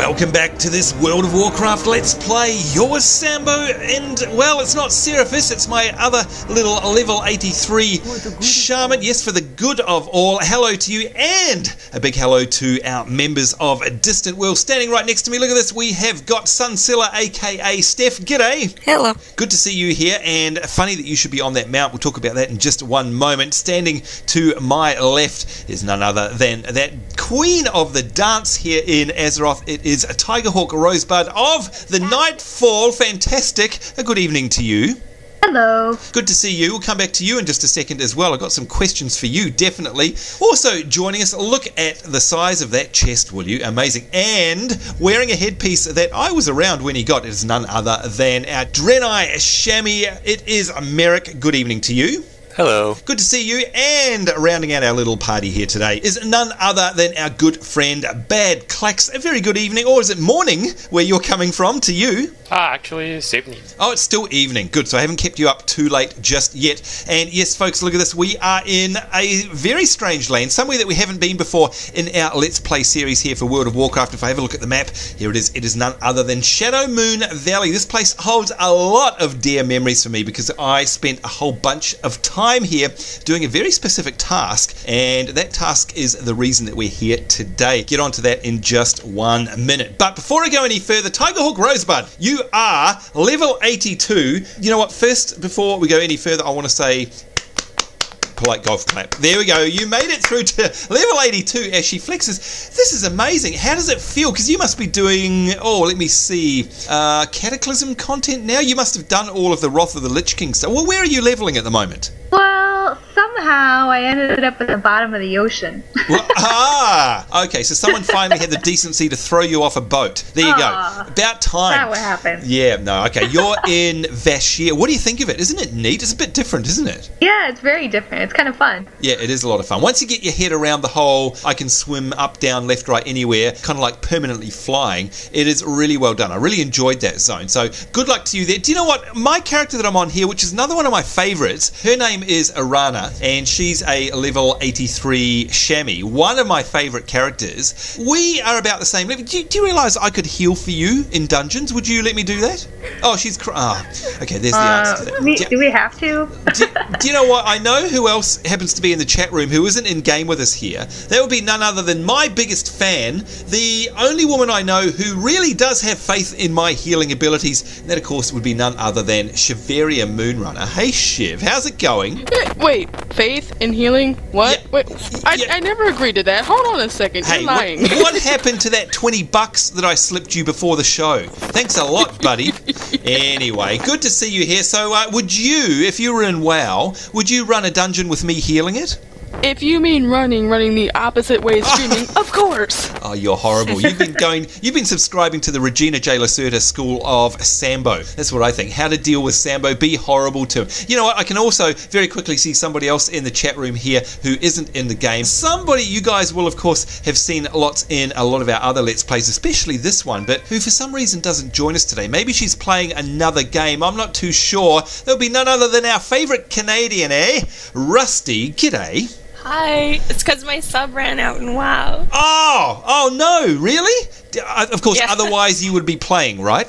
Welcome back to this World of Warcraft Let's Play. Yours, Sambo, and, well, it's not Seraphis, it's my other little level 83 shaman. Yes, for the good of all. Hello to you, and a big hello to our members of Distant World. Standing right next to me, look at this, we have got Sunsilla, aka Steph. G'day. Hello. Good to see you here, and funny that you should be on that mount. We'll talk about that in just one moment. Standing to my left is none other than that queen of the dance here in Azeroth. It is a Tigerhawk Rosebud of the Nightfall. Fantastic. A good evening to you. Hello. Good to see you. We'll come back to you in just a second as well. I've got some questions for you, definitely. Also joining us, look at the size of that chest, will you? Amazing. And wearing a headpiece that I was around when he got it is none other than our Draenei Shaman. It is Merrick. Good evening to you. Hello. Good to see you, and rounding out our little party here today is none other than our good friend Bad Clacks. A very good evening, or is it morning where you're coming from to you? Actually, it's evening. Oh, it's still evening. Good, so I haven't kept you up too late just yet. And yes, folks, look at this. We are in a very strange land, somewhere that we haven't been before in our Let's Play series here for World of Warcraft. If I have a look at the map, here it is. It is none other than Shadow Moon Valley. This place holds a lot of dear memories for me because I spent a whole bunch of time here doing a very specific task, and that task is the reason that we're here today. Get onto that in just 1 minute. But before I go any further, Tigerhawk Rosebud, you are level 82. You know what? First, before we go any further, I want to say polite golf clap. There we go. You made it through to level 82 as she flexes. This is amazing. How does it feel? Because you must be doing, let me see, Cataclysm content now? You must have done all of the Wrath of the Lich King stuff. Well, where are you leveling at the moment? Well, somehow I ended up at the bottom of the ocean. Well, okay, so someone finally had the decency to throw you off a boat. There you go. About time. That's what happened. Yeah, no, okay. You're in Vashir. What do you think of it? Isn't it neat? It's a bit different, isn't it? Yeah, it's very different. It's kind of fun. Yeah, it is a lot of fun. Once you get your head around the whole, I can swim up, down, left, right, anywhere, kind of like permanently flying, it is really well done. I really enjoyed that zone. So good luck to you there. Do you know what? My character that I'm on here, which is another one of my favourites, her name is Arahna, and she's a level 83 Shami. One of my favourite characters. We are about the same level. Do you realise I could heal for you in dungeons? Would you let me do that? Oh, she's... okay, there's the answer to that. Do we have to? Do you know what? I know who else happens to be in the chat room who isn't in game with us here. That would be none other than my biggest fan, the only woman I know who really does have faith in my healing abilities. And that, of course, would be none other than Shiveria Moonrunner. Hey, Shiv, how's it going? Wait, faith in healing? What? Yeah. Wait, I never agreed to that. Hold on a second. Hey, you're lying. what happened to that $20 that I slipped you before the show? Thanks a lot, buddy. Anyway, good to see you here. So, would you, if you were in WoW, would you run a dungeon with me healing it? If you mean running the opposite way of screaming, of course. Oh, you're horrible. You've been subscribing to the Regina J. Lacerda School of Sambo. That's what I think. How to deal with Sambo, be horrible to him. You know what, I can also very quickly see somebody else in the chat room here who isn't in the game. Somebody you guys will, of course, have seen lots in a lot of our other Let's Plays, especially this one, but who for some reason doesn't join us today. Maybe she's playing another game. I'm not too sure. There'll be none other than our favourite Canadian, Rusty. G'day. Hi, it's because my sub ran out in WoW. Oh no, really? Of course, yeah. Otherwise you would be playing, right?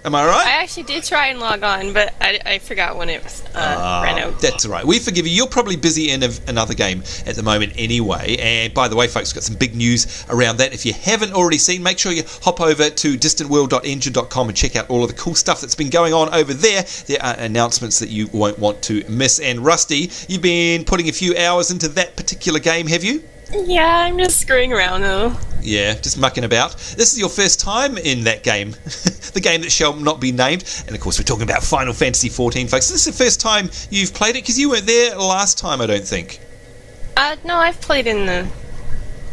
Am I right? I actually did try and log on, but I forgot when it was, ran out. That's all right. We forgive you. You're probably busy in another game at the moment anyway. And by the way, folks, we've got some big news around that. If you haven't already seen, make sure you hop over to distantworld.engine.com and check out all of the cool stuff that's been going on over there. There are announcements that you won't want to miss. And Rusty, you've been putting a few hours into that particular game, have you? Yeah, I'm just screwing around though. Yeah, just mucking about. This is your first time in that game. The game that shall not be named. And of course we're talking about Final Fantasy XIV, folks. This is the first time you've played it, because you weren't there last time, I don't think. No, I've played in the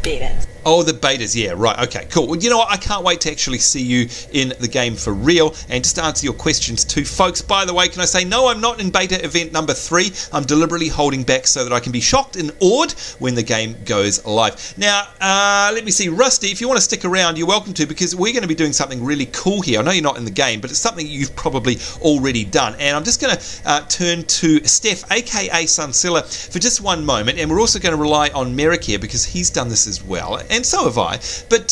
beta. Oh, the betas, yeah, right, okay, cool. Well, you know what, I can't wait to actually see you in the game for real. And just to answer your questions too, folks, by the way, can I say, no, I'm not in beta event number 3. I'm deliberately holding back so that I can be shocked and awed when the game goes live. Now, let me see, Rusty, if you want to stick around, you're welcome to, because we're going to be doing something really cool here. I know you're not in the game, but it's something you've probably already done. And I'm just going to turn to Steph, aka Sunsilla, for just one moment. And we're also going to rely on Merrick here, because he's done this as well. and so have I. But,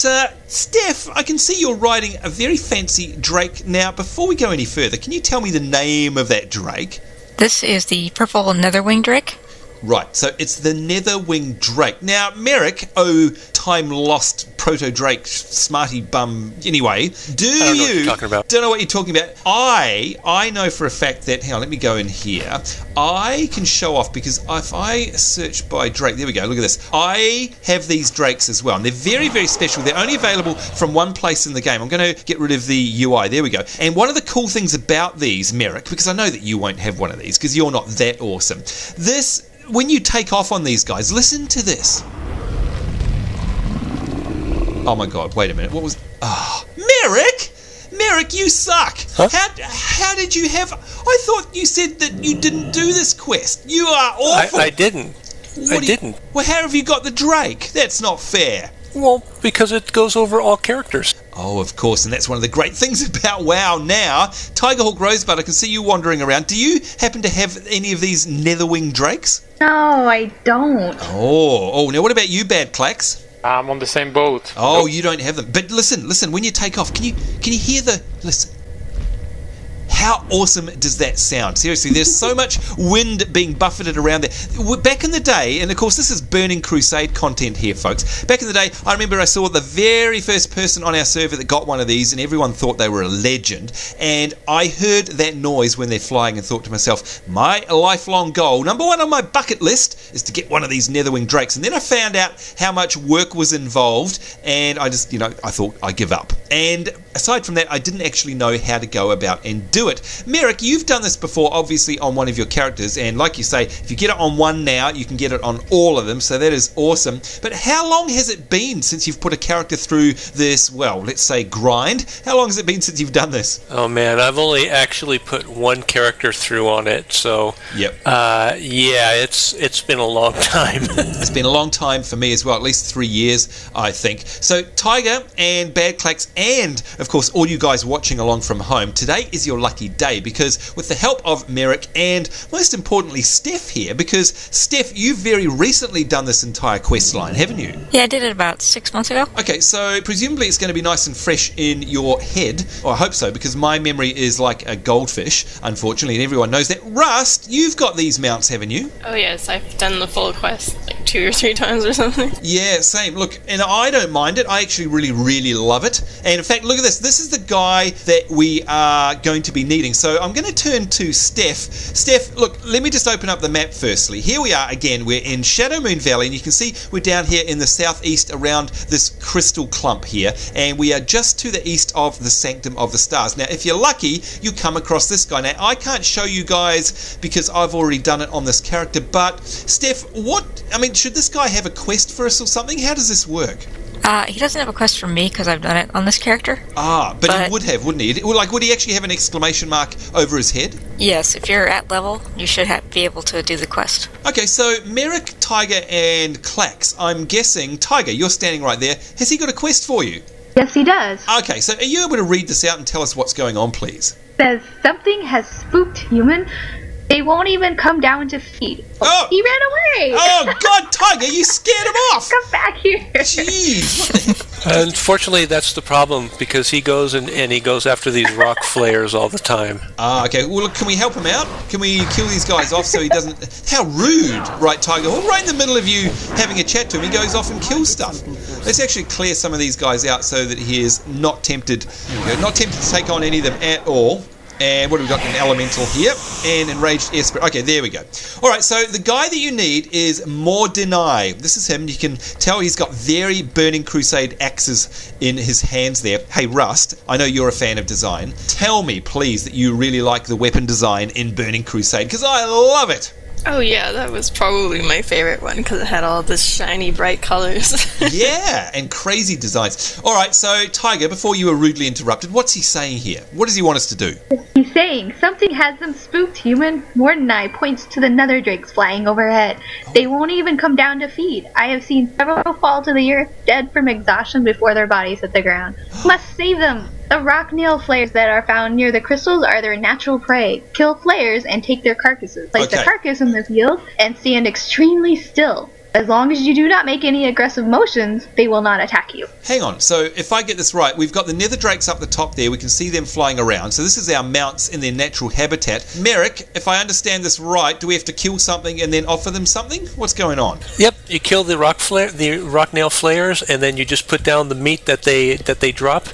Steph, I can see you're riding a very fancy Drake. Now, before we go any further, can you tell me the name of that Drake? This is the purple Netherwing Drake. Right, so it's the Netherwing Drake. Now, Merrick, time-lost proto-Drake, smarty bum, anyway, don't know what you're talking about. Don't know what you're talking about. I know for a fact that, hang on, let me go in here. I can show off, because if I search by Drake, there we go, look at this. I have these Drakes as well, and they're very, very special. They're only available from one place in the game. I'm going to get rid of the UI. There we go. And one of the cool things about these, Merrick, because I know that you won't have one of these, because you're not that awesome. This... When you take off on these guys, listen to this. Oh my god, wait a minute. What was... Merrick! Merrick, you suck! Huh? How did you have... I thought you said that you didn't do this quest. You are awful. I didn't. I didn't. Well, how have you got the Drake? That's not fair. Well, because it goes over all characters. Oh, of course, and that's one of the great things about WoW now. Tigerhawk Rosebud, I can see you wandering around. Do you happen to have any of these Netherwing Drakes? No, I don't. Oh, now what about you, Bad Clacks? I'm on the same boat. Oh, you don't have them. But listen, when you take off, can you hear the... Listen. How awesome does that sound? Seriously, there's so much wind being buffeted around there. Back in the day, and of course this is Burning Crusade content here, folks. Back in the day, I remember I saw the very first person on our server that got one of these, and everyone thought they were a legend. And I heard that noise when they're flying and thought to myself, my lifelong goal, number one on my bucket list, is to get one of these Netherwing Drakes. And then I found out how much work was involved, and I just, I thought I'd give up. And aside from that, I didn't actually know how to go about and do it. Merrick, you've done this before, obviously, on one of your characters, and like you say, if you get it on one now, you can get it on all of them, so that is awesome. But how long has it been since you've put a character through this, well, let's say grind? How long has it been since you've done this? Oh man, I've only actually put one character through on it, so yep. Yeah, it's been a long time. It's been a long time for me as well, at least 3 years, I think. So Tiger and Bad Clacks, and of course all you guys watching along from home, today is your lucky day, because with the help of Merrick and most importantly Steph here, because Steph, you've very recently done this entire quest line, haven't you? Yeah, I did it about 6 months ago. Okay, so presumably it's going to be nice and fresh in your head, or I hope so, because my memory is like a goldfish, unfortunately, and everyone knows that. Rust, you've got these mounts, haven't you? Oh yes, I've done the full quest like 2 or 3 times or something. Yeah, same. Look, and I don't mind it. I actually really love it. And in fact, look at this. This is the guy that we are going to be needing. So I'm going to turn to Steph. Steph, look, let me just open up the map firstly. Here we are again. We're in Shadow Moon Valley, and you can see we're down here in the southeast around this crystal clump here, and we are just to the east of the Sanctum of the Stars. Now, if you're lucky, you come across this guy. Now, I can't show you guys because I've already done it on this character, but Steph, should this guy have a quest for us or something? How does this work? He doesn't have a quest from me because I've done it on this character. But he would have, wouldn't he? Would he actually have an exclamation mark over his head? Yes, if you're at level, you should be able to do the quest. Okay, so Merrick, Tiger, and Clacks, I'm guessing, Tiger, you're standing right there. Has he got a quest for you? Yes, he does. Okay, so are you able to read this out and tell us what's going on, please? Says something has spooked human. They won't even come down to feed. Oh! He ran away! Oh, God, Tiger, you scared him off! Come back here! Jeez! Unfortunately, that's the problem, because he goes and he goes after these rock flares all the time. Okay. Well, look, can we help him out? Can we kill these guys off so he doesn't... How rude, right, Tiger? Well, right in the middle of you having a chat to him, he goes off and kills stuff. Let's actually clear some of these guys out so that he is not tempted. Not tempted to take on any of them at all. And what have we got? An elemental here. And enraged air spirit. Okay, there we go. Alright, so the guy that you need is Mordinai. This is him. You can tell he's got very Burning Crusade axes in his hands there. Hey, Rust, I know you're a fan of design. Tell me, please, that you really like the weapon design in Burning Crusade, because I love it. Oh yeah, that was probably my favorite one because it had all this shiny, bright colors. Yeah, and crazy designs. All right, so Tiger, before you were rudely interrupted, what's he saying here? What does he want us to do? He's saying something has them spooked, human. Mordinai points to the nether drakes flying overhead. They won't even come down to feed. I have seen several fall to the earth, dead from exhaustion before their bodies hit the ground. Must save them. The rock nail flares that are found near the crystals are their natural prey. Kill flares and take their carcasses. Place the carcass in the field and stand extremely still. As long as you do not make any aggressive motions, they will not attack you. Hang on, so if I get this right, we've got the nether drakes up the top there. We can see them flying around. So this is our mounts in their natural habitat. Merrick, if I understand this right, do we have to kill something and then offer them something? What's going on? Yep, you kill the rock nail flayers, and then you just put down the meat that they drop.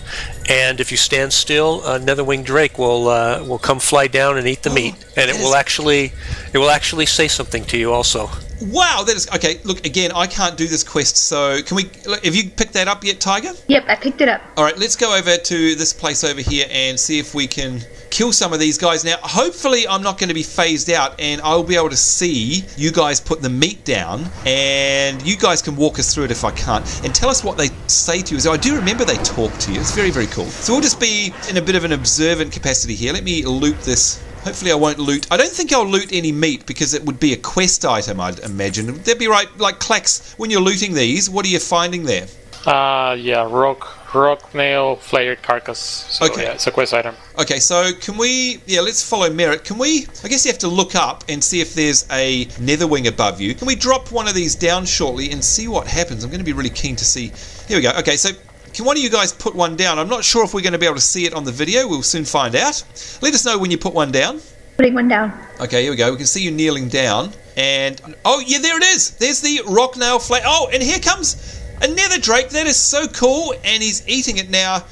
And if you stand still, Netherwing Drake will come fly down and eat the meat, and it will actually say something to you also. Wow, that is okay. Look, again, I can't do this quest, so can we? Have you picked that up yet, Tiger? Yep, I picked it up. All right, let's go over to this place over here and see if we can kill some of these guys. Now, hopefully, I'm not going to be phased out, and I'll be able to see you guys put the meat down, and you guys can walk us through it if I can't, and tell us what they say to you. So I do remember they talk to you. It's very, very cool. So we'll just be in a bit of an observant capacity here. Let me loot this. Hopefully I won't loot. I don't think I'll loot any meat because it would be a quest item, I'd imagine. Would that be right? Like, Clax, when you're looting these, what are you finding there? Yeah, rock nail flare carcass. So, okay. Yeah, it's a quest item. Okay, so can we... Yeah, let's follow Merritt. Can we... I guess you have to look up and see if there's a netherwing above you. Can we drop one of these down shortly and see what happens? I'm going to be really keen to see... Here we go. Okay, so... Can one of you guys put one down? I'm not sure if we're going to be able to see it on the video. We'll soon find out. Let us know when you put one down. Putting one down. Okay, here we go. We can see you kneeling down. And... Oh, yeah, there it is. There's the rock nail flare. Oh, and here comes a nether drake. That is so cool. And he's eating it now.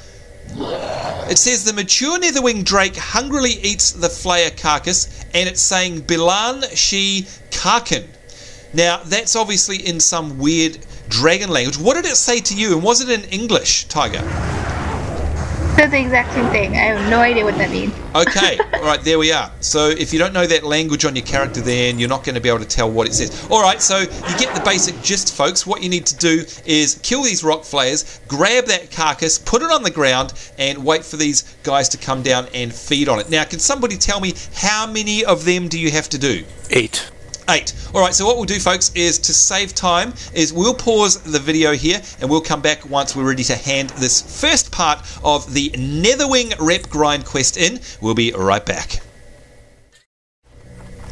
It says the mature netherwing drake hungrily eats the flare carcass. And it's saying Bilan Shi Karkin. Now, that's obviously in some weird dragon language. What did it say to you? And was it in English, Tiger? That's the exact same thing. I have no idea what that means. Okay, alright, there we are. So if you don't know that language on your character, then you're not going to be able to tell what it says. Alright, so you get the basic gist, folks. What you need to do is kill these rock flayers, grab that carcass, put it on the ground, and wait for these guys to come down and feed on it. Now, can somebody tell me how many of them do you have to do? 8. 8. Alright, so what we'll do, folks, is to save time, is we'll pause the video here and we'll come back once we're ready to hand this first part of the Netherwing rep grind quest in. We'll be right back.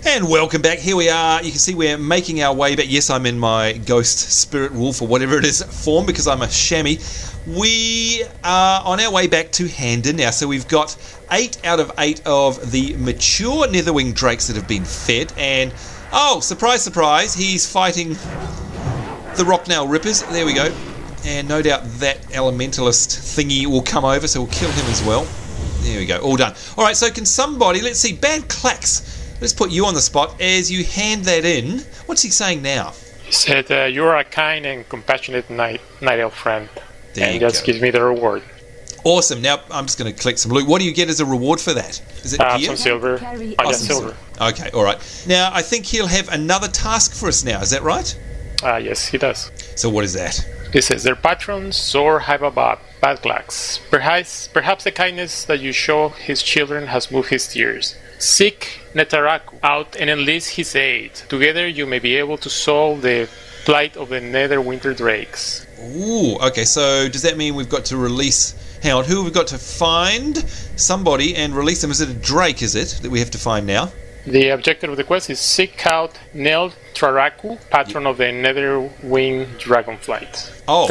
And welcome back. Here we are. You can see we're making our way back. Yes, I'm in my ghost, spirit, wolf, or whatever it is form because I'm a chamois. We are on our way back to Handon now. So we've got 8 out of 8 of the mature Netherwing drakes that have been fed. And, oh, surprise, surprise, he's fighting the Rocknail Rippers. There we go. And no doubt that elementalist thingy will come over, so we'll kill him as well. There we go. All done. All right, so can somebody, let's see, Bad Clax. Let's put you on the spot as you hand that in. What's he saying now? He said, you are a kind and compassionate night elf friend. There and just gives me the reward. Awesome. Now I'm just going to collect some loot. What do you get as a reward for that? Is it gear? Some silver. Silver. Okay, all right. Now I think he'll have another task for us now. Is that right? Yes, he does. So what is that? He says, their patron, Zor Haibabad, Badglax. Perhaps the kindness that you show his children has moved his tears. Seek Netaraku out and enlist his aid. Together you may be able to solve the plight of the Netherwinter Drakes. Ooh, okay, so does that mean we've got to release... Hang on, who have we got to find? Somebody and release them. Is it a Drake, is it, that we have to find now? The objective of the quest is seek out Nel Traraku, patron of the Netherwing Dragonflight. Oh,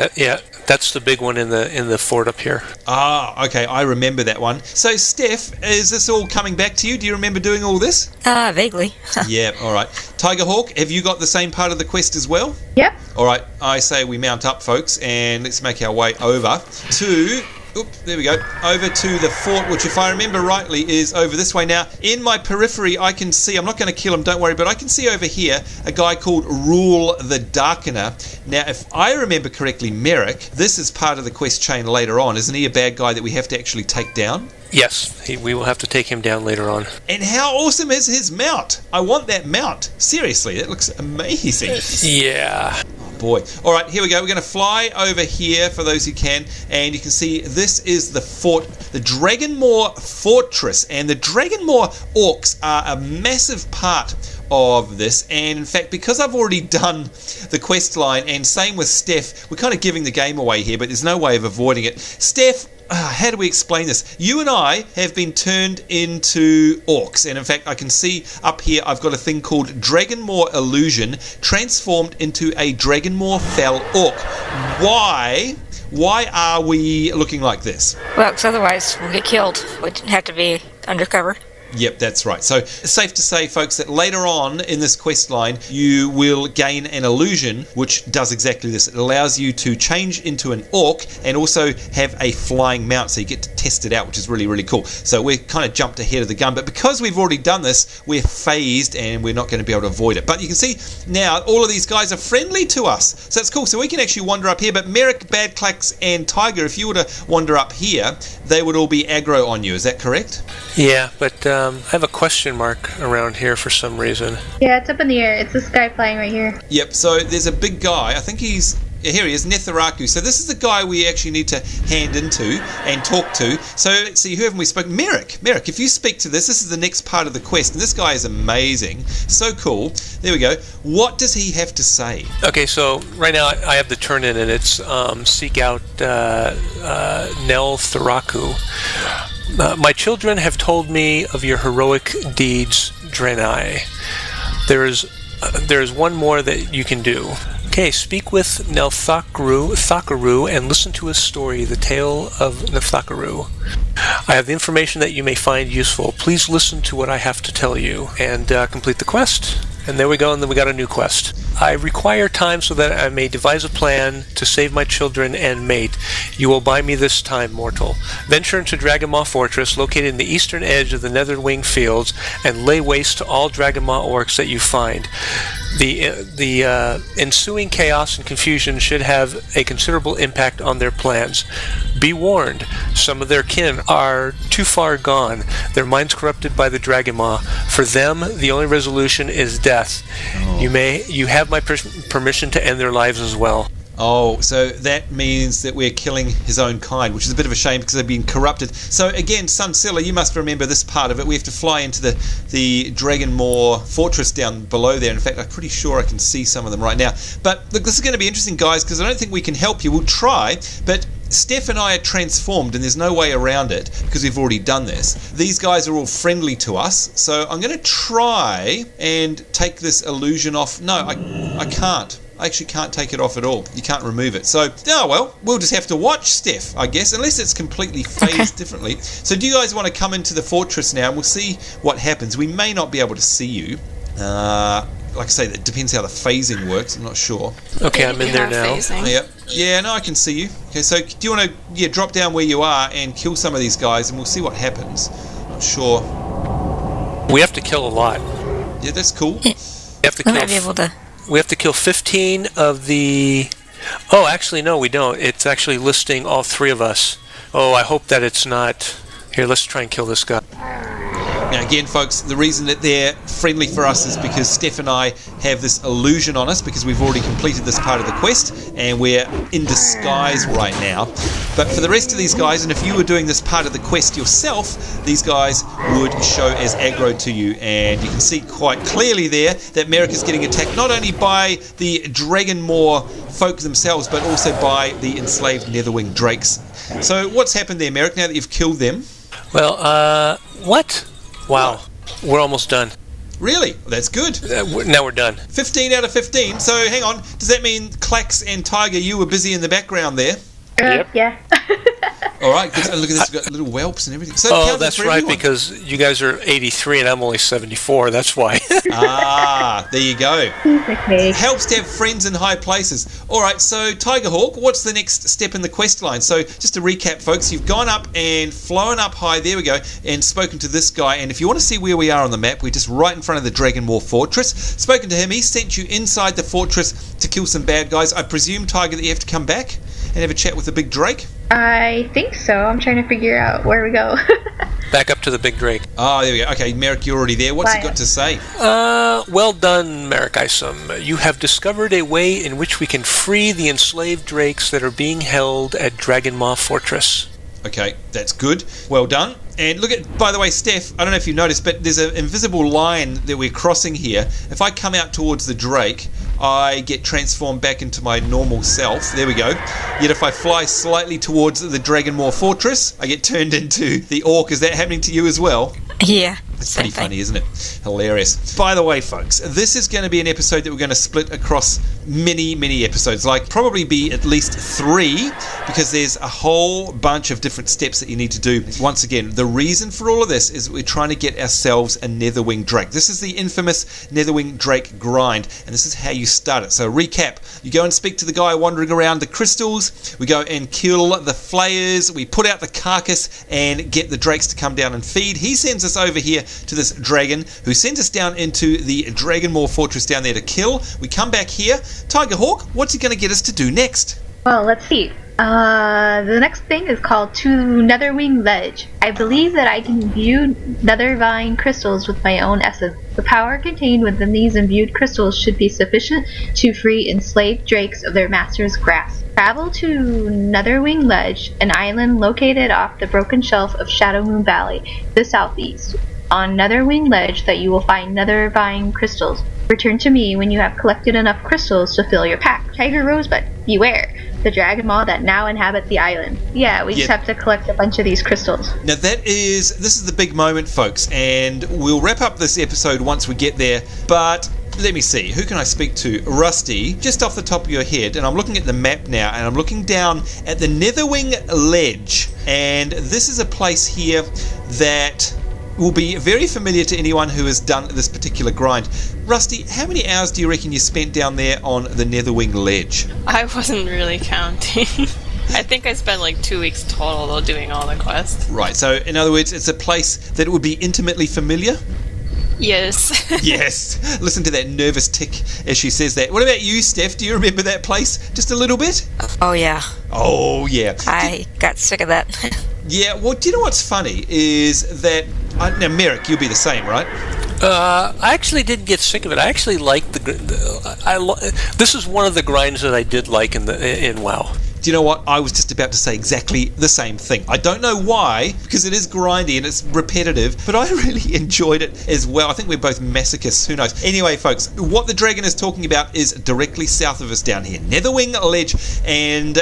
that's the big one in the fort up here. Ah, okay, I remember that one. So, Steph, is this all coming back to you? Do you remember doing all this? Vaguely. Yeah, all right. Tiger Hawk, have you got the same part of the quest as well? Yep. All right, I say we mount up, folks, and let's make our way over to... Oop, there we go. Over to the fort, which, if I remember rightly, is over this way. Now, in my periphery, I can see... I'm not going to kill him, don't worry, but I can see over here a guy called Rule the Darkener. Now, if I remember correctly, Merrick, this is part of the quest chain later on. Isn't he a bad guy that we have to actually take down? Yes, we will have to take him down later on. And how awesome is his mount? I want that mount. Seriously, that looks amazing. Yeah. Boy. All right, here we go. We're going to fly over here for those who can, and you can see this is the fort, the Dragonmoor Fortress, and the Dragonmoor Orcs are a massive part of this. And in fact, because I've already done the quest line, and same with Steph, we're kind of giving the game away here, but there's no way of avoiding it. Steph, how do we explain this? You and I have been turned into orcs, and in fact I can see up here I've got a thing called Dragonmaw Illusion, transformed into a Dragonmaw Fell Orc. Why are we looking like this? Well, because otherwise we'll get killed. We'd have to be undercover. Yep, that's right. So it's safe to say, folks, that later on in this quest line, you will gain an illusion which does exactly this. It allows you to change into an orc and also have a flying mount, so you get to test it out, which is really, really cool. So we're kind of jumped ahead of the gun, but because we've already done this, we're phased and we're not going to be able to avoid it. But you can see now all of these guys are friendly to us, so that's cool. So we can actually wander up here, but Merrick, Badclax, and Tiger, if you were to wander up here, they would all be aggro on you. Is that correct? Yeah, but I have a question mark around here for some reason. Yeah, it's up in the air. It's this guy flying right here. Yep, so there's a big guy. I think he's... Here he is, Netharaku. So this is the guy we actually need to hand into and talk to. So let's see, who haven't we spoken? Merrick, if you speak to this is the next part of the quest. And this guy is amazing. So cool. There we go. What does he have to say? Okay, so right now I have the turn in, and it's seek out Netharaku. My children have told me of your heroic deeds, Draenei. There is one more that you can do. Okay, speak with Netharaku and listen to his story, the tale of Netharaku. I have the information that you may find useful. Please listen to what I have to tell you and complete the quest. And there we go, and then we got a new quest. I require time so that I may devise a plan to save my children and mate. You will buy me this time, mortal. Venture into Dragonmaw Fortress, located in the eastern edge of the Netherwing Fields, and lay waste to all Dragonmaw orcs that you find. The ensuing chaos and confusion should have a considerable impact on their plans. Be warned, some of their kin are too far gone, their minds corrupted by the Dragonmaw. For them, the only resolution is death. Oh. You have my permission to end their lives as well. Oh, so that means that we're killing his own kind, which is a bit of a shame because they've been corrupted. So again, Sunsella, you must remember this part of it. We have to fly into the Dragonmaw Fortress down below there. In fact, I'm pretty sure I can see some of them right now. But look, this is going to be interesting, guys, because I don't think we can help you. We'll try, but Steph and I are transformed, and there's no way around it because we've already done this. These guys are all friendly to us, so I'm going to try and take this illusion off. No, I can't. I actually can't take it off at all. You can't remove it. So, oh well, we'll just have to watch, Steph, I guess, unless it's completely phased differently. So do you guys want to come into the fortress now, and we'll see what happens. We may not be able to see you. Like I say, that depends how the phasing works. I'm not sure. Okay, I'm in there now. Yep. Yeah, no, I can see you. Okay, so do you want to drop down where you are and kill some of these guys, and we'll see what happens. Not sure. We have to kill a lot. Yeah, that's cool. We have to kill. Might be able to. We have to kill 15 of the... Oh, actually, no, we don't. It's actually listing all three of us. Oh, I hope that it's not... Here, let's try and kill this guy. Now again, folks, the reason that they're friendly for us is because Steph and I have this illusion on us because we've already completed this part of the quest and we're in disguise right now. But for the rest of these guys, and if you were doing this part of the quest yourself, these guys would show as aggro to you, and you can see quite clearly there that Merrick is getting attacked not only by the Dragonmaw folk themselves, but also by the enslaved Netherwing Drakes. So what's happened there, Merrick, now that you've killed them? Well, what? Wow, we're almost done. Really? Well, that's good. Now we're done. 15 out of 15. So hang on, does that mean Clax and Tiger, you were busy in the background there? Yep. Yeah. All right, good. Look at this, we've got little whelps and everything. So that's right, everyone. Because you guys are 83 and I'm only 74, that's why. There you go. Helps to have friends in high places. All right, so Tigerhawk, what's the next step in the quest line? So just to recap, folks, you've gone up and flown up high, there we go, and spoken to this guy. And if you want to see where we are on the map, we're just right in front of the Dragonmaw Fortress. Spoken to him, he sent you inside the fortress to kill some bad guys. I presume, Tiger, that you have to come back and have a chat with the big Drake? I think so. I'm trying to figure out where we go. Back up to the big Drake. Oh, there we go. Okay, Merrick, you're already there. What's he got to say? Well done, Merrick Isom. You have discovered a way in which we can free the enslaved drakes that are being held at Dragonmaw Fortress. Okay, that's good. Well done. And look at, by the way, Steph, I don't know if you noticed, but there's an invisible line that we're crossing here. If I come out towards the Drake, I get transformed back into my normal self. There we go. Yet if I fly slightly towards the Dragonmoor Fortress, I get turned into the orc. Is that happening to you as well? Yeah. It's pretty funny, isn't it? Hilarious. By the way, folks, this is going to be an episode that we're going to split across many, many episodes. Like, probably be at least 3, because there's a whole bunch of different steps that you need to do. Once again, the reason for all of this is we're trying to get ourselves a Netherwing Drake. This is the infamous Netherwing Drake grind, and this is how you start it. So, recap. You go and speak to the guy wandering around the crystals. We go and kill the flayers. We put out the carcass and get the drakes to come down and feed. He sends us over here to this dragon, who sends us down into the Dragonmoor Fortress down there to kill. We come back here. Tiger Hawk, what's he going to get us to do next? Well, let's see. The next thing is called To Netherwing Ledge. I believe that I can imbue Nethervine crystals with my own essence. The power contained within these imbued crystals should be sufficient to free enslaved drakes of their master's grasp. Travel to Netherwing Ledge, an island located off the broken shelf of Shadowmoon Valley, to the southeast. On Netherwing Ledge that you will find Nethervine crystals. Return to me when you have collected enough crystals to fill your pack. Tiger Rosebud, beware. The dragon maw that now inhabit the island. Yeah, we just have to collect a bunch of these crystals. Now this is the big moment, folks, and we'll wrap up this episode once we get there, but let me see, who can I speak to? Rusty, just off the top of your head, and I'm looking at the map now, and I'm looking down at the Netherwing Ledge, and this is a place here that will be very familiar to anyone who has done this particular grind. Rusty, how many hours do you reckon you spent down there on the Netherwing Ledge? I wasn't really counting. I think I spent like 2 weeks total though doing all the quests. Right, so in other words, it's a place that would be intimately familiar? Yes. Yes. Listen to that nervous tick as she says that. What about you, Steph? Do you remember that place just a little bit? Oh, yeah. Oh, yeah. I got sick of that. Yeah, well, do you know what's funny is that... now, Merrick, you'll be the same, right? I actually didn't get sick of it. I actually liked this is one of the grinds that I did like in WoW. Do you know what? I was just about to say exactly the same thing. I don't know why, because it is grindy and it's repetitive, but I really enjoyed it as well. I think we're both masochists. Who knows? Anyway, folks, what the dragon is talking about is directly south of us down here. Netherwing Ledge, and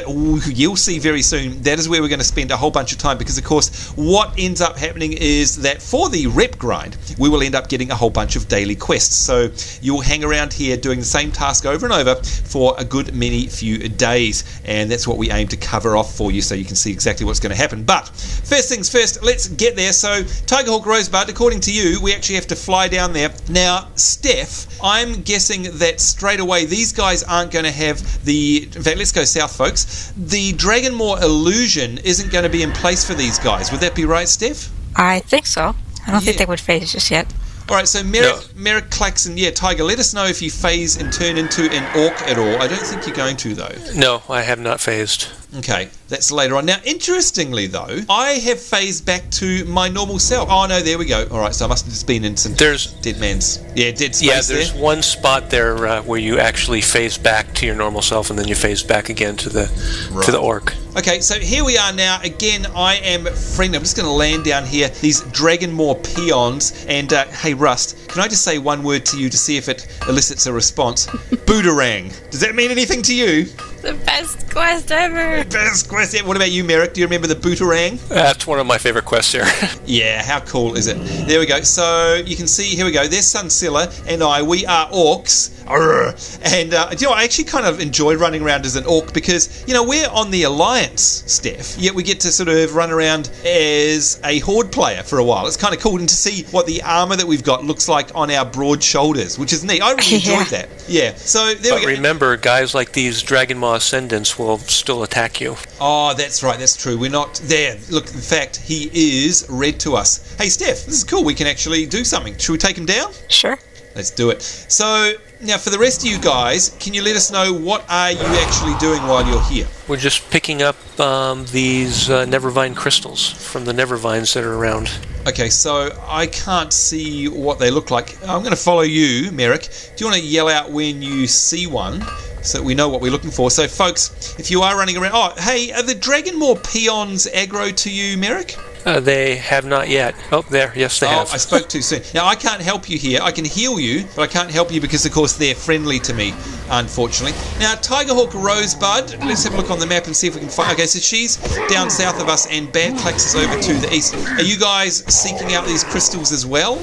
you'll see very soon, that is where we're going to spend a whole bunch of time, because, of course, what ends up happening is that for the rep grind, we will end up getting a whole bunch of daily quests. So you'll hang around here doing the same task over and over for a good many few days, and that's what we aim to cover off for you so you can see exactly what's going to happen. But first things first, let's get there. So Tiger Hawk Rosebud, according to you, we actually have to fly down there. Now, Steph, I'm guessing that straight away these guys aren't going to have the... In fact, let's go south, folks. The Dragonmoor illusion isn't going to be in place for these guys. Would that be right, Steph? I think so. I don't think they would phase just yet. Alright, so Merrick Claxon, Tiger, let us know if you phase and turn into an orc at all. I don't think you're going to, though. No, I have not phased. Okay, that's later on. Now, interestingly, though, I have phased back to my normal self. Oh, no, there we go. Alright, so I must have just been in some dead space. Yeah, there's one spot there where you actually phase back to your normal self, and then you phase back again to the orc. Okay, so here we are now. Again, I am friendly. I'm just going to land down here. These Dragonmoor peons. And, hey, Rust, can I just say one word to you to see if it elicits a response? Booterang. Does that mean anything to you? The best quest ever. Best quest ever. What about you, Merrick? Do you remember the Booterang? That's one of my favorite quests here. Yeah, how cool is it? There we go. So you can see, here we go. There's Sunsilla and I. We are orcs. Arr. And, you know, I actually kind of enjoy running around as an orc because, you know, we're on the Alliance, Steph, yet we get to sort of run around as a Horde player for a while. It's kind of cool, and to see what the armor that we've got looks like on our broad shoulders, which is neat. I really enjoyed that. Yeah, so there we go. But remember, guys like these Dragonmaw Ascendants will still attack you. Oh, that's right, that's true. We're not there. Look, in fact, he is red to us. Hey, Steph, this is cool. We can actually do something. Should we take him down? Sure. Let's do it. So, now for the rest of you guys, can you let us know what are you actually doing while you're here? We're just picking up these Nevervine crystals from the Nevervines that are around. Okay, so I can't see what they look like. I'm going to follow you, Merrick. Do you want to yell out when you see one so that we know what we're looking for? So, folks, if you are running around... Oh, hey, are the Dragonmoor peons aggro to you, Merrick? They have not yet. Oh, there. Yes, they have. I spoke too soon. Now, I can't help you here. I can heal you, but I can't help you because, of course, they're friendly to me, unfortunately. Now, Tigerhawk Rosebud, let's have a look on the map and see if we can find... Okay, so she's down south of us and Bad Clax is over to the east. Are you guys seeking out these crystals as well?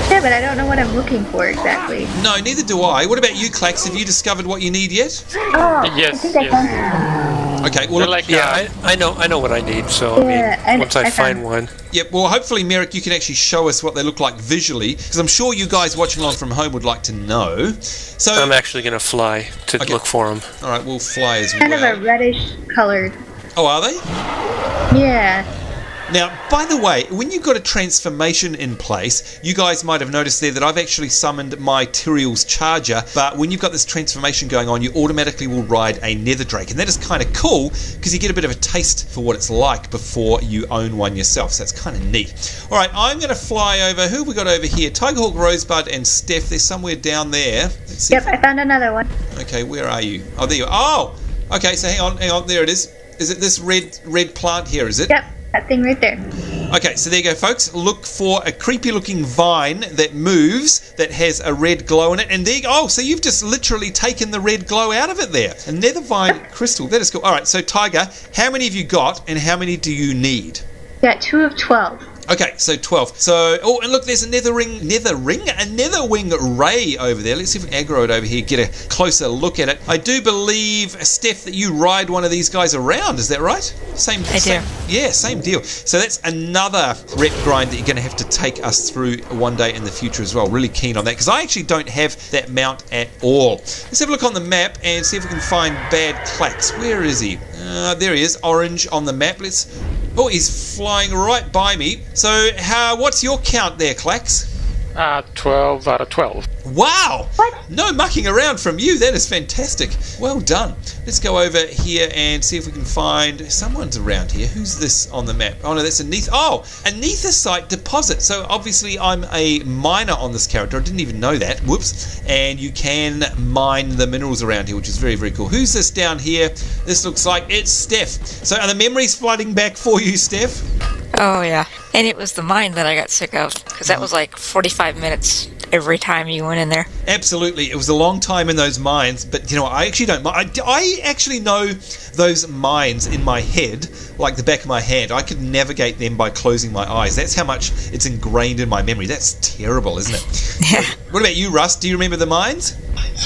Yeah, but I don't know what I'm looking for exactly. No, neither do I. What about you, Clax? Have you discovered what you need yet? Oh, Yes, I think I found it. Okay, well, They're like, Yeah, I know what I need. So once I find one. yeah, well, hopefully, Merrick, you can actually show us what they look like visually, because I'm sure you guys watching along from home would like to know. So I'm actually going to fly to look for them. all right, we'll fly as Kind of well. a reddish colored. Oh, are they? Yeah. Now, by the way, when you've got a transformation in place, you guys might have noticed there that I've actually summoned my Tyrael's charger, but when you've got this transformation going on, you automatically will ride a Nether Drake, and that is kind of cool because you get a bit of a taste for what it's like before you own one yourself, so that's kind of neat. All right, I'm going to fly over. Who have we got over here? Tigerhawk, Rosebud, and Steph. They're somewhere down there. Let's see. Yep, I found another one. Okay, where are you? Oh, there you are. Oh! Okay, so hang on. There it is. Is it this red plant here, is it? Yep, that thing right there. Okay, so there you go, folks. Look for a creepy-looking vine that moves, that has a red glow in it. And there you go. Oh, so you've just literally taken the red glow out of it there. A nether vine crystal. That is cool. All right, so Tiger, how many have you got and how many do you need? Got 2 of 12. Okay, so 12. So, oh, and look, there's a Netherwing Ray over there. Let's see if we can aggro it over here, get a closer look at it. I do believe, Steph, that you ride one of these guys around. Is that right? I do. Yeah, same deal. So that's another rep grind that you're going to have to take us through one day in the future as well. Really keen on that, because I actually don't have that mount at all. Let's have a look on the map and see if we can find Bad Clax. Where is he? There he is, orange on the map. Oh, he's flying right by me. So, what's your count there, Clax? 12 out of 12. Wow! What? No mucking around from you. That is fantastic. Well done. Let's go over here and see if we can find... Someone's around here. Who's this on the map? Oh, no, that's a Nethicite deposit. So, obviously, I'm a miner on this character. I didn't even know that. Whoops. And you can mine the minerals around here, which is very, very cool. Who's this down here? This looks like it's Steph. So, are the memories flooding back for you, Steph? Oh, yeah. And it was the mine that I got sick of, because that was like 45 minutes every time you went in there. Absolutely. It was a long time in those mines, but, you know, I actually don't mind. I actually know those mines in my head, like the back of my hand. I could navigate them by closing my eyes. That's how much it's ingrained in my memory. That's terrible, isn't it? Yeah. What about you, Russ? Do you remember the mines?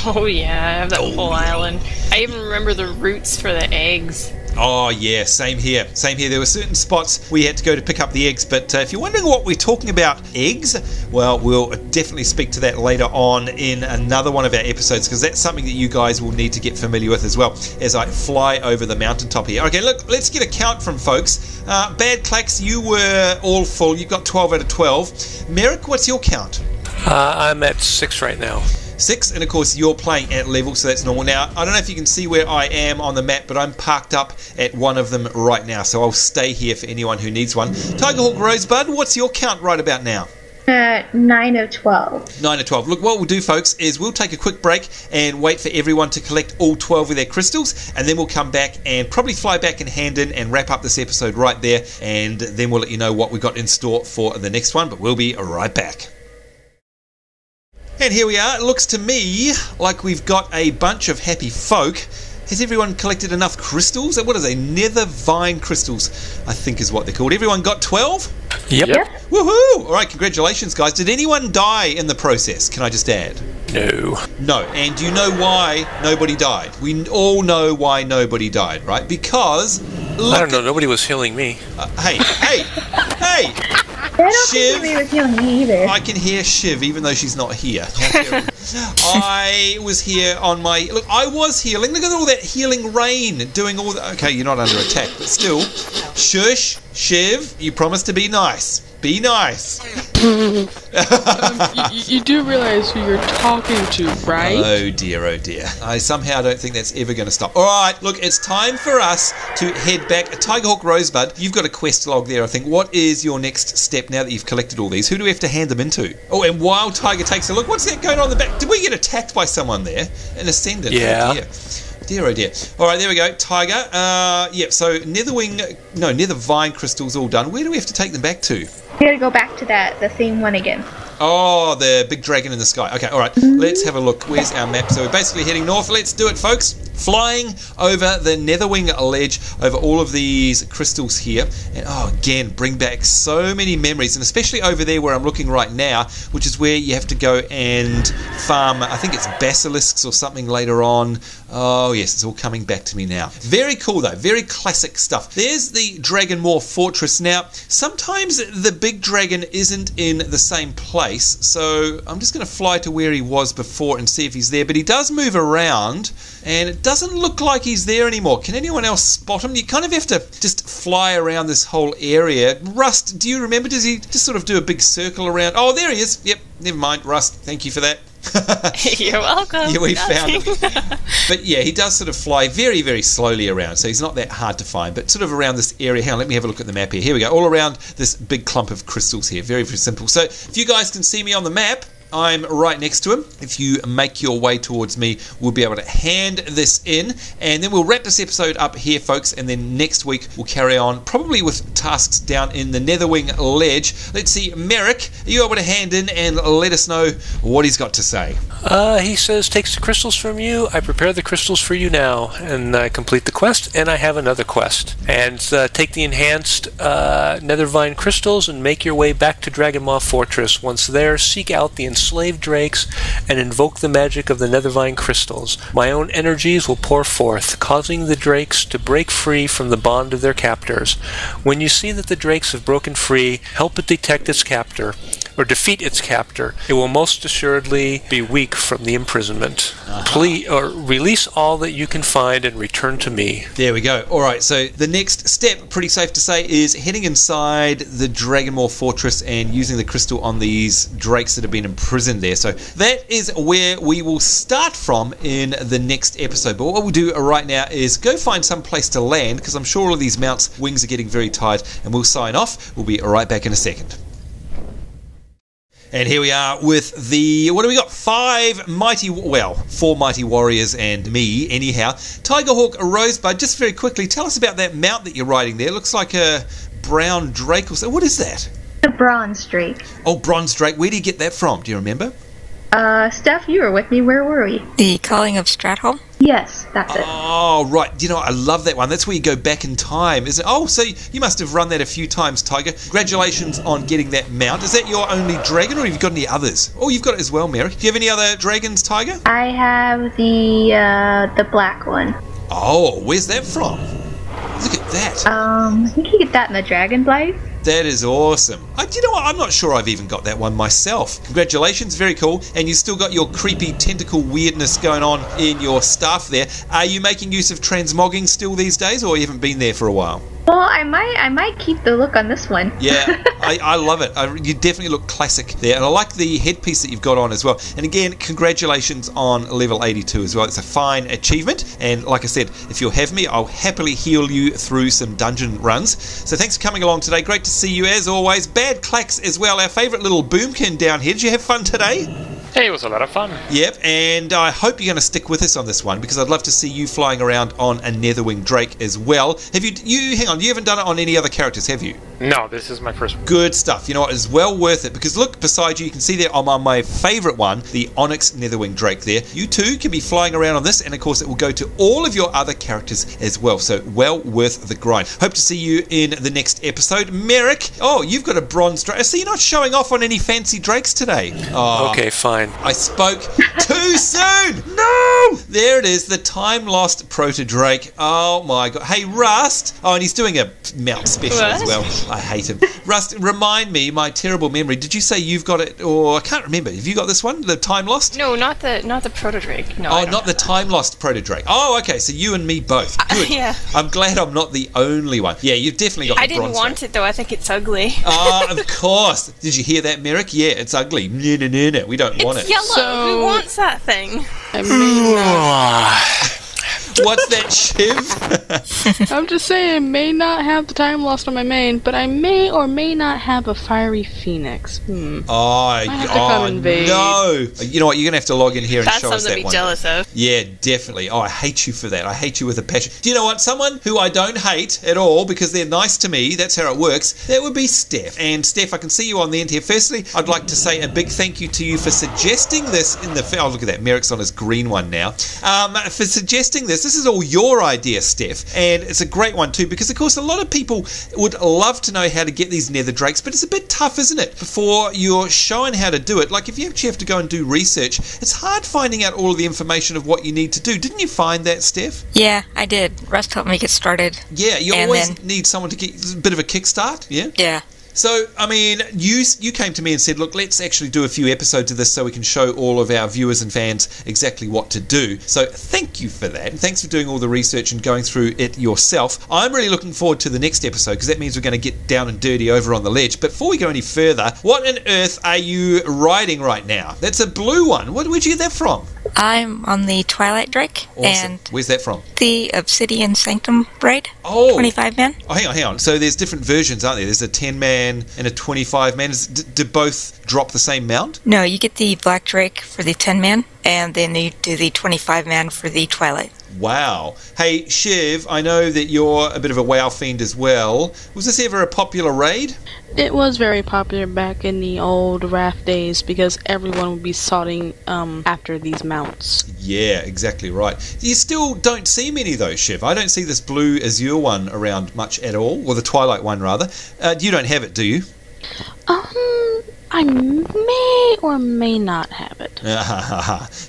Oh yeah, I have that whole island. I even remember the routes for the eggs. Oh, yeah, same here. Same here. There were certain spots we had to go to pick up the eggs, but if you're wondering what we're talking about, eggs, well, we'll definitely speak to that later on in another one of our episodes, because that's something that you guys will need to get familiar with as well as I fly over the mountaintop here. Okay, look, let's get a count from folks. Bad Clax, you were all full. You got 12 out of 12. Merrick, what's your count? I'm at 6 right now. 6, and of course you're playing at level, so that's normal. Now, I don't know if you can see where I am on the map, but I'm parked up at one of them right now, so I'll stay here for anyone who needs one. Tigerhawk Rosebud, what's your count right about now? 9 of 12. 9 of 12. Look, what we'll do, folks, is we'll take a quick break and wait for everyone to collect all 12 of their crystals, and then we'll come back and probably fly back and hand in and wrap up this episode right there, and then we'll let you know what we've got in store for the next one, but we'll be right back. And here we are. It looks to me like we've got a bunch of happy folk. Has everyone collected enough crystals? What is a nether vine crystals, I think is what they're called. Everyone got 12? Yep. Woohoo! All right, congratulations, guys. Did anyone die in the process? Can I just add? No. No. And do you know why nobody died? We all know why nobody died, right? Because... I don't know. Nobody was healing me. Hey! I don't think anybody was healing me either. I can hear Shiv, even though she's not here. I was here on my... Look, I was healing. Look at all that healing rain doing all that. Okay, you're not under attack, but still. Shush, Shiv, you promised to be nice. Be nice. You do realize who you're talking to, right? Oh dear, oh dear. I somehow don't think that's ever going to stop. All right, look, it's time for us to head back. Tigerhawk Rosebud, you've got a quest log there, I think. What is your next step now that you've collected all these? Who do we have to hand them into? Oh, and while Tiger takes a look, what's that going on in the back? Did we get attacked by someone there? An ascendant? Yeah. Oh, dear. Dear, oh dear. All right, there we go. Tiger. So Nethervine crystals all done. Where do we have to take them back to? We gotta go back to the same one again. Oh, the big dragon in the sky. Okay, all right. Let's have a look. Where's our map? So we're basically heading north. Let's do it, folks. Flying over the Netherwing ledge, over all of these crystals here. And, again, bring back so many memories. And especially over there where I'm looking right now, which is where you have to go and farm, I think it's basilisks or something later on. Oh, yes, it's all coming back to me now. Very cool, though. Very classic stuff. There's the Dragonmoor Fortress. Now, sometimes the big dragon isn't in the same place, so I'm just going to fly to where he was before and see if he's there. But he does move around, and it doesn't look like he's there anymore. Can anyone else spot him? You kind of have to just fly around this whole area. Rust, do you remember? Does he just sort of do a big circle around? Oh, there he is. Yep, never mind, Rust. Thank you for that. You're welcome. Yeah, we found him. But yeah, he does sort of fly very, very slowly around, so he's not that hard to find, but sort of around this area. Hang on, let me have a look at the map here. Here we go, all around this big clump of crystals here. Very, very simple. So if you guys can see me on the map, I'm right next to him. If you make your way towards me, we'll be able to hand this in, and then we'll wrap this episode up here, folks, and then next week we'll carry on, probably with tasks down in the Netherwing ledge. Let's see, Merrick, are you able to hand in and let us know what he's got to say? He says, takes the crystals from you, I prepare the crystals for you now, and I complete the quest, and I have another quest. And take the enhanced Nethervine crystals and make your way back to Dragonmoor Fortress. Once there, seek out the enslaved drakes and invoke the magic of the Nethervine crystals. My own energies will pour forth, causing the drakes to break free from the bond of their captors. When you see that the drakes have broken free, help it detect its captor, or defeat its captor. It will most assuredly be weak from the imprisonment. Please, or release all that you can find and return to me. There we go. All right, so the next step, pretty safe to say, is heading inside the Dragonmoor Fortress and using the crystal on these drakes that have been imprisoned there. So that is where we will start from in the next episode. But what we'll do right now is go find some place to land, because I'm sure all of these mounts' wings are getting very tired, and we'll sign off. We'll be right back in a second. And here we are with the, what do we got? 4 mighty warriors and me, anyhow. Tigerhawk Rosebud, just very quickly, tell us about that mount that you're riding there. It looks like a brown drake or so. What is that? The bronze drake. Oh, bronze drake. Where do you get that from? Do you remember? Steph, you were with me. Where were we? The Calling of Stratholme? Yes, that's it. Oh, right. You know, I love that one. That's where you go back in time, isn't it? Oh, so you must have run that a few times, Tiger. Congratulations on getting that mount. Is that your only dragon, or have you got any others? Oh, you've got it as well, Mary. Do you have any other dragons, Tiger? I have the black one. Oh, where's that from? Look at that. I think you get that in the Dragon Blade. That is awesome. You know what? I'm not sure I've even got that one myself. Congratulations, very cool. And you still got your creepy tentacle weirdness going on in your staff there. Are you making use of transmogging still these days, or you haven't been there for a while? Well, I might keep the look on this one. Yeah, I love it. You definitely look classic there. And I like the headpiece that you've got on as well. And again, congratulations on level 82 as well. It's a fine achievement. And like I said, if you'll have me, I'll happily heal you through some dungeon runs. So thanks for coming along today. Great to see you as always. Bad Clacks as well, our favourite little boomkin down here. Did you have fun today? Hey, it was a lot of fun. Yep, and I hope you're going to stick with us on this one, because I'd love to see you flying around on a Netherwing Drake as well. Have you hang on, you haven't done it on any other characters, have you? No, this is my first one. Good stuff. You know what, it's well worth it, because look beside you, you can see there on my favourite one, the Onyx Netherwing Drake there. You too can be flying around on this, and of course it will go to all of your other characters as well, so well worth the grind. Hope to see you in the next episode. Merrick, oh, you've got a bronze drake. So you're not showing off on any fancy drakes today. Oh, okay, fine. I spoke too soon. No! There it is, the time-lost Proto-Drake. Oh my god. Hey, Rust. Oh, and he's doing a mount special as well. I hate him. Rust, remind me, my terrible memory, did you say you've got it, or I can't remember. Have you got this one, the time-lost? No, not the Proto-Drake. No, oh, not the time-lost Proto-Drake. Oh, okay, so you and me both. Good. Yeah. I'm glad I'm not the only one. Yeah, you've definitely got the bronze. I didn't want it, though. I think it's ugly. Of course. Did you hear that, Merrick? Yeah, it's ugly. No. We don't want it. Yellow. Who wants that thing? I mean, What's that, Shiv? I'm just saying, may not have the time lost on my main, but I may or may not have a fiery phoenix. Oh, no. You know what? You're going to have to log in here and That's show us something that to be one. jealous of. Yeah, definitely. Oh, I hate you for that. I hate you with a passion. Do you know what? Someone who I don't hate at all because they're nice to me, that's how it works, that would be Steph. And Steph, I can see you on the end here. Firstly, I'd like to say a big thank you to you for suggesting this in the... Oh, look at that. Merrick's on his green one now. For suggesting this. This is all your idea, Steph. And it's a great one too because, of course, a lot of people would love to know how to get these nether drakes, but it's a bit tough, isn't it? Before you're shown how to do it. Like, if you actually have to go and do research, it's hard finding out all of the information of what you need to do. Didn't you find that, Steph? Yeah, I did. Rust helped me get started. Yeah, you And always then- need someone to get a bit of a kickstart, yeah? Yeah. So, I mean, you came to me and said, look, let's actually do a few episodes of this so we can show all of our viewers and fans exactly what to do. So thank you for that. And thanks for doing all the research and going through it yourself. I'm really looking forward to the next episode because that means we're going to get down and dirty over on the ledge. But before we go any further, what on earth are you riding right now? That's a blue one. Where'd you get that from? I'm on the Twilight Drake. Awesome. And Where's that from? the Obsidian Sanctum raid. Oh. 25 man. Oh, hang on. So there's different versions, aren't there? There's a 10-man and a 25-man. Do both drop the same mount? No, you get the Black Drake for the 10 man, and then you do the 25 man for the Twilight. Wow. Hey, Shiv, I know that you're a bit of a WoW fiend as well. Was this ever a popular raid? It was very popular back in the old Wrath days because everyone would be sorting after these mounts. Yeah, exactly right. You still don't see many though, Shiv. I don't see this blue Azure one around much at all, or the Twilight one rather. You don't have it, do you? I may or may not have it.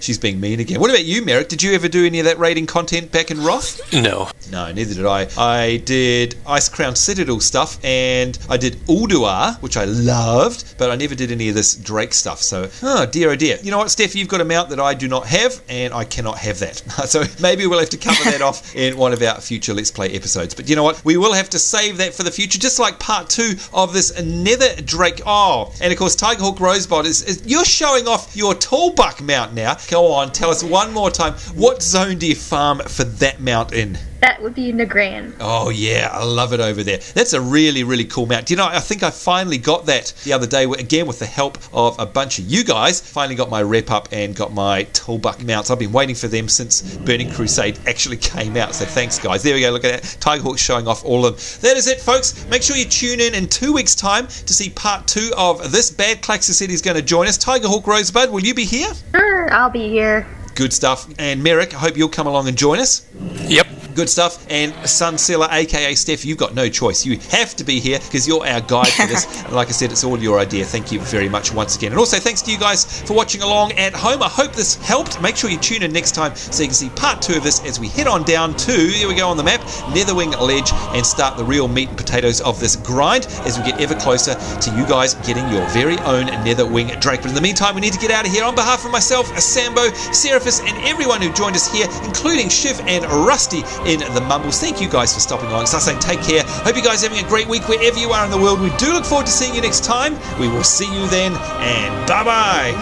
She's being mean again. What about you, Merrick? Did you ever do any of that raiding content back in Roth? No. No, neither did I. I did Ice Crown Citadel stuff, and I did Ulduar, which I loved, but I never did any of this Drake stuff. So, oh dear, oh dear. You know what, Steph? You've got a mount that I do not have, and I cannot have that. So maybe we'll have to cover that off in one of our future Let's Play episodes. But you know what? We will have to save that for the future, just like part 2 of this Nether Drake. Oh, and of course, Tigerhawk Rosebud is you're showing off your Tallbuck mount now. Go on, tell us one more time. What zone do you farm for that mount in? That would be Nagran. Oh yeah, I love it over there. That's a really, really cool mount. Do you know, I think I finally got that the other day, again with the help of a bunch of you guys. Finally got my rep up and got my Tallbuck mounts. I've been waiting for them since Burning Crusade actually came out. So thanks guys. There we go, look at that. Tigerhawk showing off all of them. That is it, folks. Make sure you tune in 2 weeks' time to see part 2 of this. Bad Klaxer said he's going to join us. Tigerhawk Rosebud, will you be here? Sure, I'll be here. Good stuff. And Merrick, I hope you'll come along and join us. Yep. Good stuff. And Sunseller, aka Steph, you've got no choice. You have to be here because you're our guide for this. And like I said, it's all your idea. Thank you very much once again. And also thanks to you guys for watching along at home. I hope this helped. Make sure you tune in next time so you can see part 2 of this as we head on down to, here we go on the map, Netherwing Ledge, and start the real meat and potatoes of this grind as we get ever closer to you guys getting your very own Netherwing Drake. But in the meantime, we need to get out of here. On behalf of myself, Sambo, Seraphis, and everyone who joined us here, including Shiv and Rusty in the Mumbles, thank you guys for stopping along. So I say take care. Hope you guys are having a great week wherever you are in the world. We do look forward to seeing you next time. We will see you then, and bye-bye.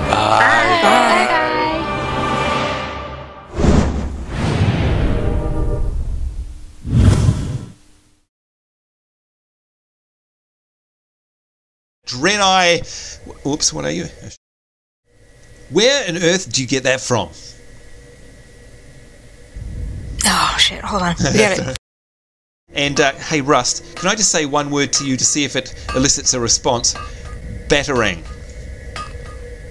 Bye. Draenei. Oops, what are you? Where on earth do you get that from? Oh, shit. Hold on. We got it. And, hey, Rust, can I just say one word to you to see if it elicits a response? Batarang.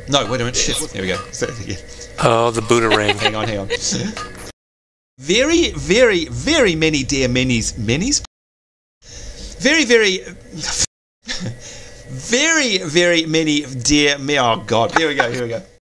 No, wait a minute. Shit. There we go. Say it again. Oh, the Buddha-rang. Hang on. Very, very, very many dear minis. Minis? Very, very... very, very many dear... Oh, God. Here we go.